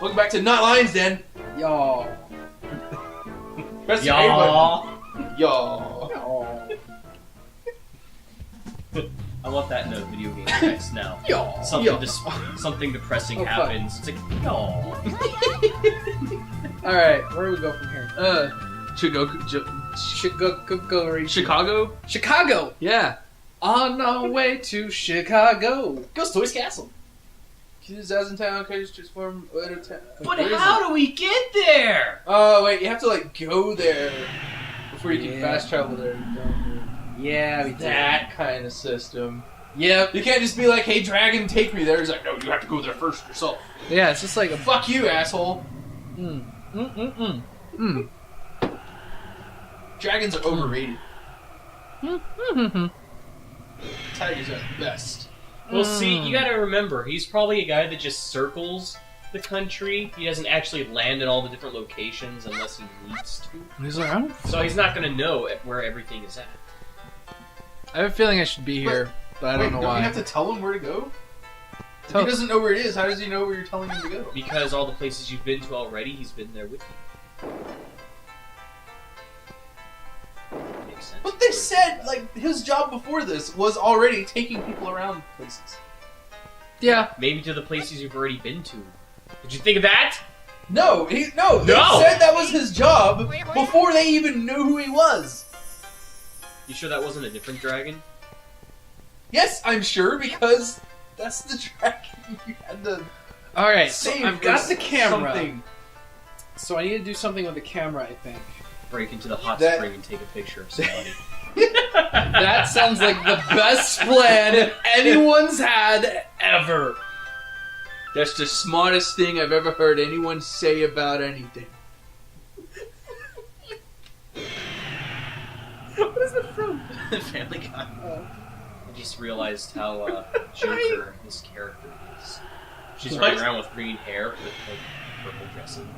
Welcome back to Not Lions Den. Y'all. Y'all. I want that in a video game text now. Y'all. Something depressing Oh, fuck. happens. It's like, y'all. Alright, where do we go from here? Chicago? Chicago! Yeah. On our way to Chicago. Goes Toys Castle. Kids out in town, kids transform out of town. But how do we get there? Oh, wait, you have to, like, go there before you can fast travel there. Yeah, we did. That kind of system. Yep. You can't just be like, hey, dragon, take me there. He's like, no, you have to go there first yourself. Yeah, it's just like a... Fuck you, asshole. Dragons are overrated. Tigers are the best. Well, see, you gotta remember, he's probably a guy that just circles the country. He doesn't actually land in all the different locations unless he needs to. He's like, I don't... So he's not gonna know where everything is at. I have a feeling I should be here, but I don't know why. You have to tell him where to go? If Tell- he doesn't know where it is, how does he know where you're telling him to go? Because all the places you've been to already, he's been there with you. Makes sense. But they said, like, his job before this was already taking people around places. Yeah. Maybe to the places you've already been to. Did you think of that? No, they said that was his job before they even knew who he was. You sure that wasn't a different dragon? Yes, I'm sure, because that's the dragon you had to Alright, so save. I've got or the camera. something. So I need to do something with the camera, I think. Break into the hot That- spring and take a picture of somebody. That sounds like the best plan anyone's had ever. That's the smartest thing I've ever heard anyone say about anything. What is it from? Family Guy. I just realized how Joker, his character, is. She's What? running around with green hair with like purple dressing.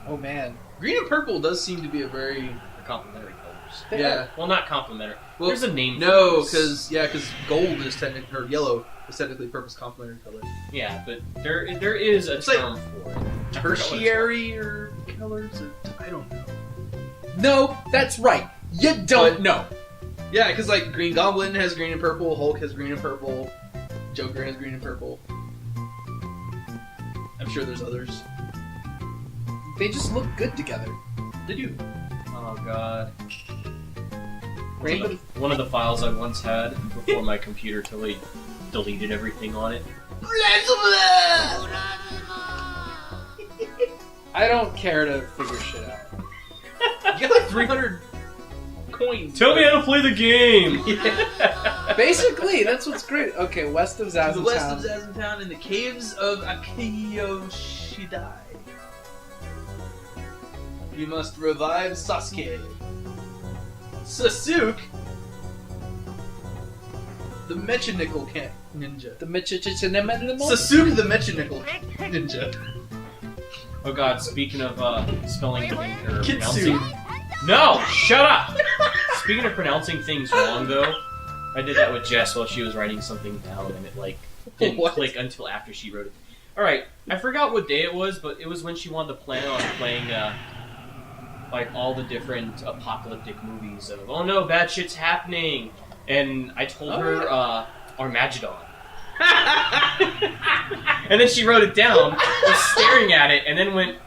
Oh man. Green and purple does seem to be a very... They're complementary colors. Yeah. Well, not complementary. Well, There's a name No, for this. because gold is technically, or yellow is technically purple's complementary color. Yeah, but there is a It's like term for it. Tertiary or colors? Or, I don't know. No, that's right. You don't know. Yeah, because like Green Goblin has green and purple, Hulk has green and purple, Joker has green and purple. I'm sure there's others. They just look good together. They do. Oh god. Rainbow. One of the files I once had before my computer totally deleted everything on it. I don't care to figure shit out. You got like 300 coins. Tell me how to play the game! Yeah. Basically, that's what's great. Okay, west of To the west of Zazentown. Zazentown in the caves of Akiyoshidai. You must revive Sasuke. Sasuke? The Mechanical Ninja. The Michichichinemenemal? Sasuke the Mechanical Ninja. Oh god, speaking of spelling or Kitsune. pronouncing... No! Shut up! Speaking of pronouncing things wrong, though, I did that with Jess while she was writing something down, and it, like, didn't What? click until after she wrote it. Alright, I forgot what day it was, but it was when she wanted to plan on playing, like, all the different apocalyptic movies of, oh no, bad shit's happening! And I told her, Armageddon. And then she wrote it down, was staring at it, and then went,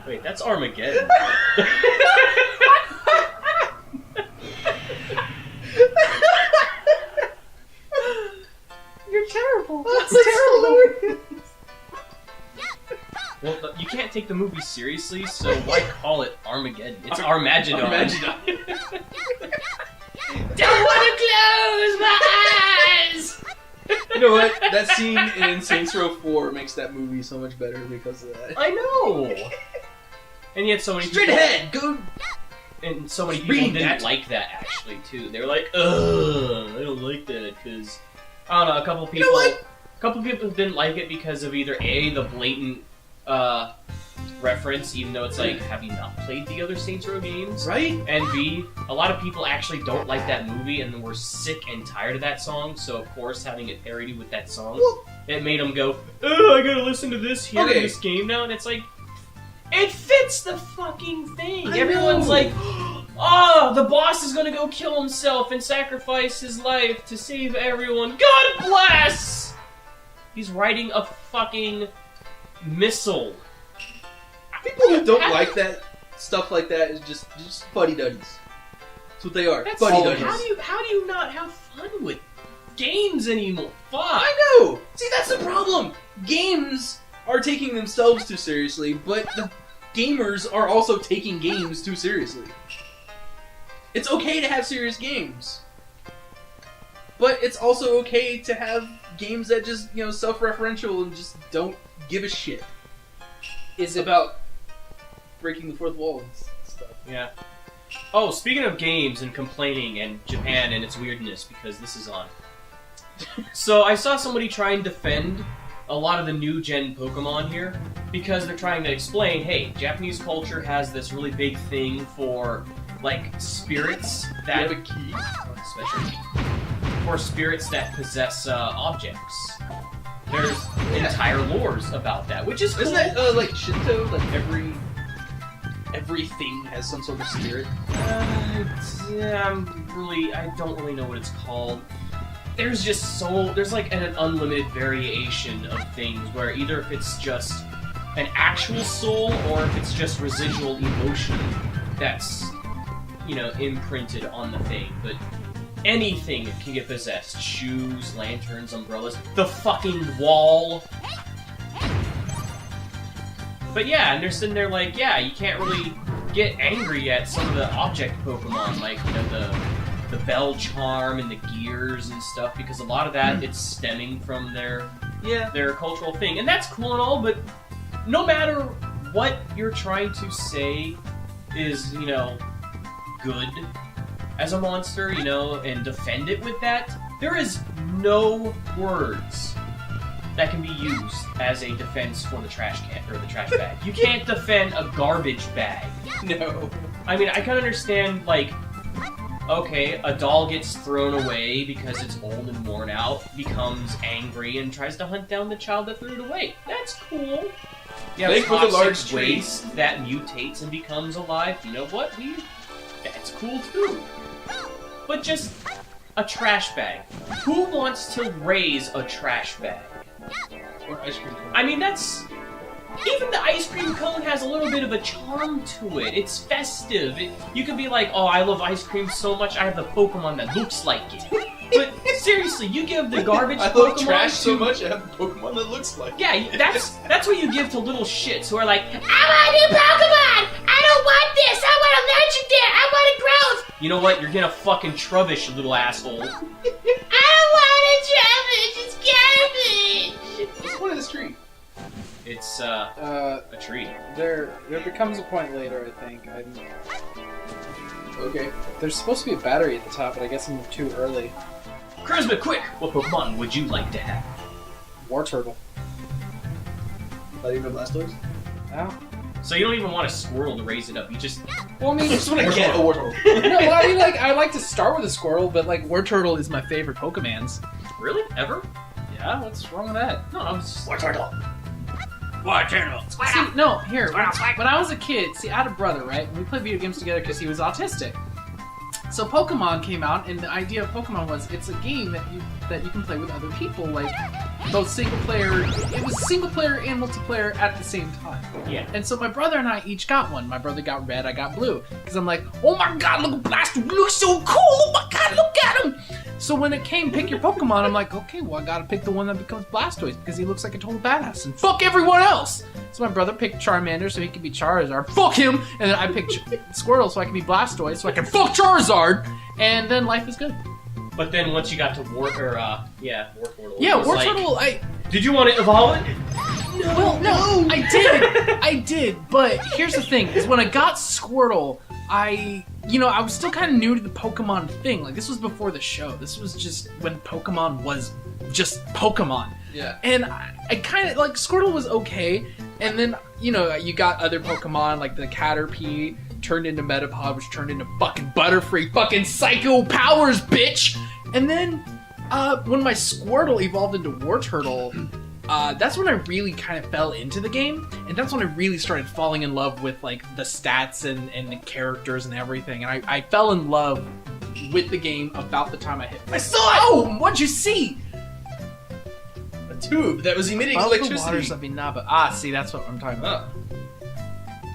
wait, that's Armageddon. You're terrible. That's terrible. Well, you can't take the movie seriously, so why call it Armageddon? It's Armageddon. Armageddon. Don't want to close my eyes! You know what? That scene in Saints Row 4 makes that movie so much better because of that. I know! And yet so many Straight people... ahead! Go! And so many people Read didn't that. like that, actually, too. They were like, ugh, I don't like that, because... I don't know, a couple people... what? A couple people didn't like it because of either A, the blatant, reference, even though it's like, have you not played the other Saints Row games? Right? And B, a lot of people actually don't like that movie and were sick and tired of that song, so of course having it parodied with that song, Well, it made them go, oh, I gotta listen to this here in this game now, and it's like, it fits the fucking thing. Everyone's like, oh, the boss is gonna go kill himself and sacrifice his life to save everyone. God bless! He's riding a fucking missile. People who don't like that stuff like that is just fuddy-duddies. That's what they are. Fuddy-duddies. How do you not have fun with games anymore? Fuck. I know! See, that's the problem! Games are taking themselves too seriously, but the gamers are also taking games too seriously. It's okay to have serious games. But it's also okay to have games that just, self-referential and just don't give a shit. It's about breaking the fourth wall and stuff. Yeah. Oh, speaking of games and complaining and Japan and its weirdness, because this is on. So I saw somebody try and defend a lot of the new gen Pokemon here because they're trying to explain, hey, Japanese culture has this really big thing for spirits that you have a key? Special key. For spirits that possess objects. There's entire lores about that, which is cool. Isn't that like Shinto? Like everything has some sort of spirit. I don't really know what it's called. There's like an unlimited variation of things where either if it's just an actual soul or if it's just residual emotion that's, imprinted on the thing. But anything can get possessed. Shoes, lanterns, umbrellas, the fucking wall. But yeah, and they're sitting there like, yeah, you can't really get angry at some of the object Pokemon, like, the bell charm and the gears and stuff, because a lot of that, it's stemming from their cultural thing. And that's cool and all, but no matter what you're trying to say is, good as a monster, and defend it with that, there is no words that can be used as a defense for the trash can or the trash bag. You can't defend a garbage bag. No. I mean, I can understand, okay, a doll gets thrown away because it's old and worn out, becomes angry, and tries to hunt down the child that threw it away. That's cool. You have with a large toxic waste that mutates and becomes alive. You know what? That's cool too. But just a trash bag. Who wants to raise a trash bag? Or ice cream cone. I mean, even the ice cream cone has a little bit of a charm to it. It's festive. You could be like, oh, I love ice cream so much, I have the Pokemon that looks like it. But seriously, you give the garbage I Pokemon love trash so much, I have a Pokemon that looks like it. Yeah, that's what you give to little shits who are like, I want a new Pokemon! I don't want this! I want a legendary! I want a growth! You know what? You're getting a fucking Trubbish, you little asshole. I don't want a Trubbish! It's garbage! What's the point of this tree? It's, a tree. There becomes a point later, I think. Okay. There's supposed to be a battery at the top, but I guess I'm too early. Karizma, quick! What Pokemon would you like to have? War Turtle. Not even a Blastoise? No. So you don't even want a Squirtle to raise it up, you just... Well, I mean... I just want to get a War Turtle. No, well, I mean, I like to start with a Squirtle, but, War Turtle is my favorite Pokemans. Really? Ever? Yeah, what's wrong with that? No, I was just... War Turtle. War Turtle! See, no, here, when I was a kid, I had a brother, right? And we played video games together because he was autistic. So Pokemon came out, and the idea of Pokemon was it's a game that you can play with other people, both single player. It was single player and multiplayer at the same time. Yeah. And so my brother and I each got one. My brother got red, I got blue, because I'm like, oh my god, look at Blaster, he looks so cool! Oh my god, look at him! So when it came, pick your Pokemon, I'm like, okay, well I gotta pick the one that becomes Blastoise because he looks like a total badass and fuck everyone else. So my brother picked Charmander so he could be Charizard. Fuck him! And then I picked Squirtle so I can be Blastoise so I can fuck Charizard. And then life is good. But then once you got to War Turtle. Yeah, War Turtle. Did you want to evolve it? No, I did. But here's the thing: is when I got Squirtle, I was still kind of new to the Pokemon thing. This was before the show. This was just when Pokemon was just Pokemon. Yeah. And I kind of Squirtle was okay, and then you got other Pokemon like the Caterpie turned into Metapod, which turned into fucking Butterfree, fucking Psycho Powers, bitch. And then when my Squirtle evolved into War Turtle, that's when I really kind of fell into the game, and that's when I really started falling in love with like the stats and the characters and everything. And I fell in love with the game about the time I hit. I saw it! Oh, what'd you see? A tube that was emitting Above the electricity. waters of Inaba. Ah, see, that's what I'm talking about.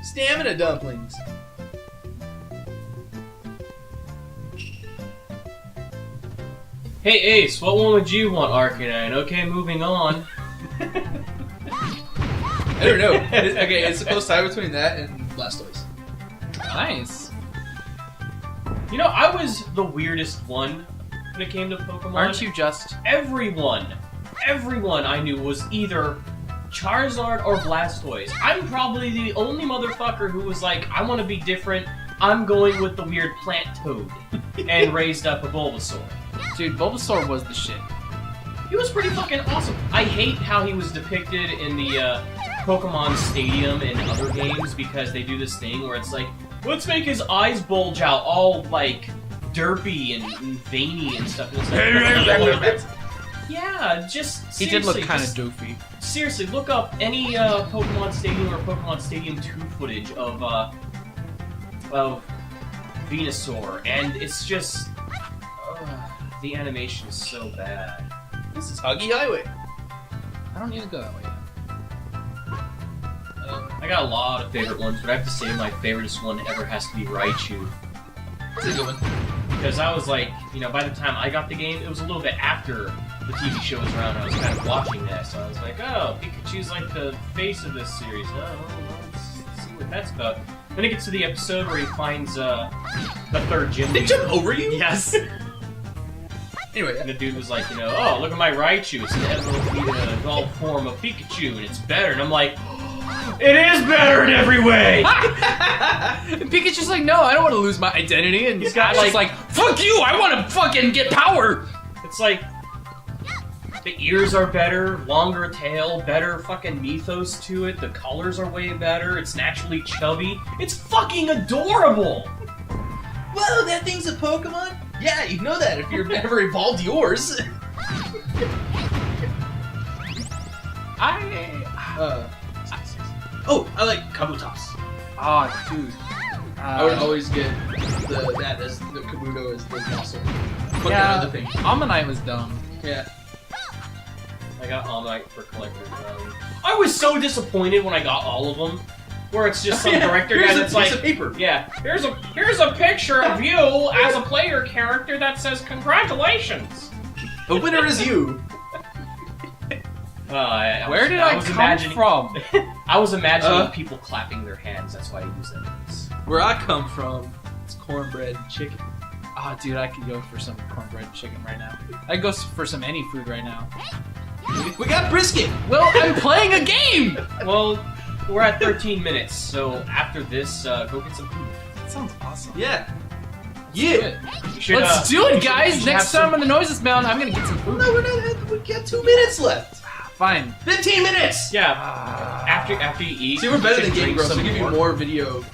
Stamina dumplings. Hey Ace, what one would you want, Arcanine? Okay, moving on. I don't know. Okay, it's a close tie between that and Blastoise. Nice. You know, I was the weirdest one when it came to Pokemon. Aren't you just? Everyone I knew was either Charizard or Blastoise. I'm probably the only motherfucker who was like, I want to be different. I'm going with the weird plant toad, and raised up a Bulbasaur. Dude, Bulbasaur was the shit. He was pretty fucking awesome. I hate how he was depicted in the Pokemon Stadium and other games because they do this thing where it's like, let's make his eyes bulge out all like derpy and veiny and stuff. And it's like, yeah, just He did look kind of just- doofy. Seriously, look up any Pokemon Stadium or Pokemon Stadium 2 footage of Venusaur, and it's just the animation is so bad. This is Huggy Highway. I don't need to go that way yet. I got a lot of favorite ones, but I have to say my favoriteest one ever has to be Raichu. That's a good one. Because I was like, you know, by the time I got the game, it was a little bit after the TV show was around, and I was kind of watching that, so I was like, oh, Pikachu's like the face of this series. Oh, let's see what that's about. Then it gets to the episode where he finds the third gym They leader. jump over you? Yes. Anyway, And the dude was like, you know, oh, look at my Raichu. It's an evolved form of Pikachu, and it's better. And I'm like, it is better in every way! And Pikachu's like, no, I don't want to lose my identity. And He's got, Ash is like, fuck you, I want to fucking get power. It's like, the ears are better, longer tail, better fucking mythos to it, the colors are way better, it's naturally chubby. It's fucking adorable! whoa, that thing's a Pokemon? Yeah, you know that if you've ever evolved yours. I like Kabutops. Oh, dude. I would always get that as the Kabuto as the muscle. But Yeah, the other thing. Ammonite was dumb. Yeah. I got All-Night for collector's value. I was so disappointed when I got all of them, where it's just some director guy Here's that's a piece like, of paper. yeah, here's a picture of you as a player character that says congratulations. The winner is you. Where did I was come imagining, from? I was imagining people clapping their hands. That's why I use that. Where I come from, it's cornbread and chicken. Oh, dude, I could go for some cornbread chicken right now. I'd go for some any food right now. We got brisket. Well, I'm playing a game! Well, we're at 13 minutes, so after this, go get some food. That sounds awesome. Yeah. Do Yeah. it. You should, Let's do you it, should- guys! you should Next have time on the Noises Mound, I'm gonna get some food. No, we're not. We got 2 minutes left. Fine. 15 minutes. Yeah. After you eat, See, we're better you than should Game drink Grumps. some They give you more. more video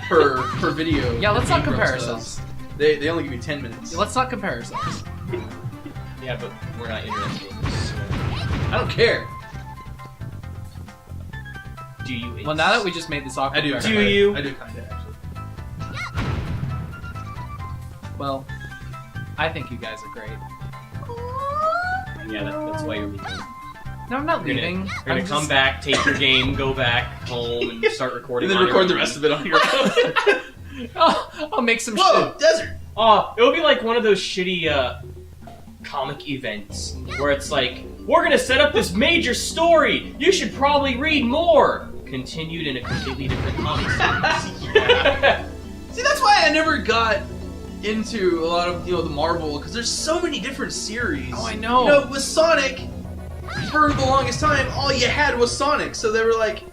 per video. Yeah, let's than not Game compare Grumps ourselves. does. They only give you 10 minutes. Let's not compare ourselves. Yeah, but we're not internet gamers. So. I don't care. Do you? Well, now that we just made this awkward. I do. Do you? I do kind of actually. Well, I think you guys are great. Yeah, that's why you're leaving. No, I'm not You're leaving. gonna I'm come just- back, take your game, go back home, and start recording. And then on your record the own. rest of it on your own. I'll make some Whoa, shit. desert. It would be like one of those shitty comic events where it's like, we're gonna set up this major story. You should probably read more. Continued in a completely different comic series. See, that's why I never got into a lot of the Marvel, because there's so many different series. Oh, I know. You know, with Sonic, for the longest time, all you had was Sonic. So they were like,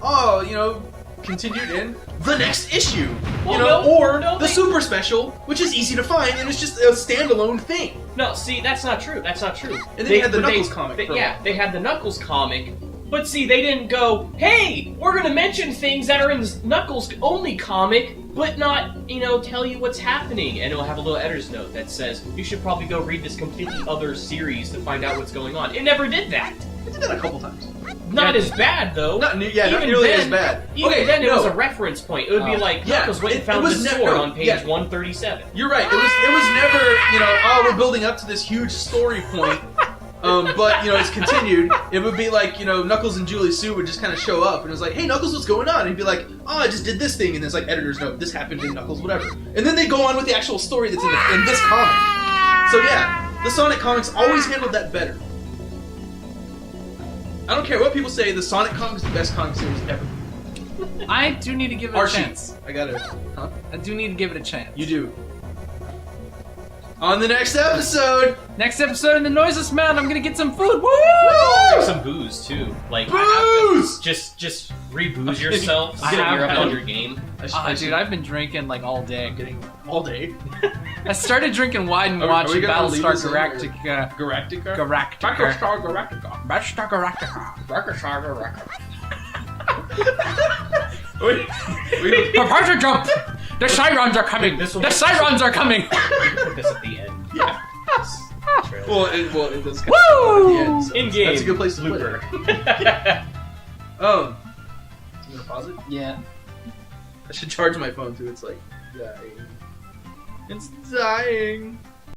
oh, continued in the next issue. Well, or the Super Special, which is easy to find, and it's just a standalone thing. No, see, that's not true. That's not true. And then you had the Knuckles comic. for a Yeah, while. they had the Knuckles comic, but see, they didn't go, hey, we're gonna mention things that are in this Knuckles only comic, but not, tell you what's happening. And it'll have a little editor's note that says, you should probably go read this completely other series to find out what's going on. It never did that. I did that a couple times. Not as bad though. Not nearly then, as bad. Even then, it was a reference point. It would be like Yeah, Knuckles went and it found was this sword on page 137. You're right. It was never, oh, we're building up to this huge story point. But it's continued. It would be like, Knuckles and Julie Sue would just kind of show up, and it was like, "Hey, Knuckles, what's going on?" And he'd be like, "Oh, I just did this thing," and it's like editor's note, "This happened in Knuckles, whatever." And then they go on with the actual story that's in this comic. So yeah, the Sonic comics always handled that better. I don't care what people say. The Sonic comic is the best comic series ever. I do need to give it a chance. I gotta. Huh? I do need to give it a chance. You do. On the next episode. Next episode in the Noiseless Mountain, I'm gonna get some food. Woo! Take some booze too. Like booze. Just re-booze yourself. I So you're have up on your game. Dude, I've been drinking like all day. I'm getting all day. I started drinking wine and Are we watching gonna leave Battlestar this in, Galactica. Galactica. Galactica. Galactica. Battlestar Galactica. Wait. Prepare to jump! The Cyrons are coming! This will The Cyrons are coming! Put this at the end. Yeah. Well, it does kind Woo! of at the end. So In game. That's a good place to put Blooper. it. You gonna pause it? Yeah. I should charge my phone too. It's like dying. It's dying.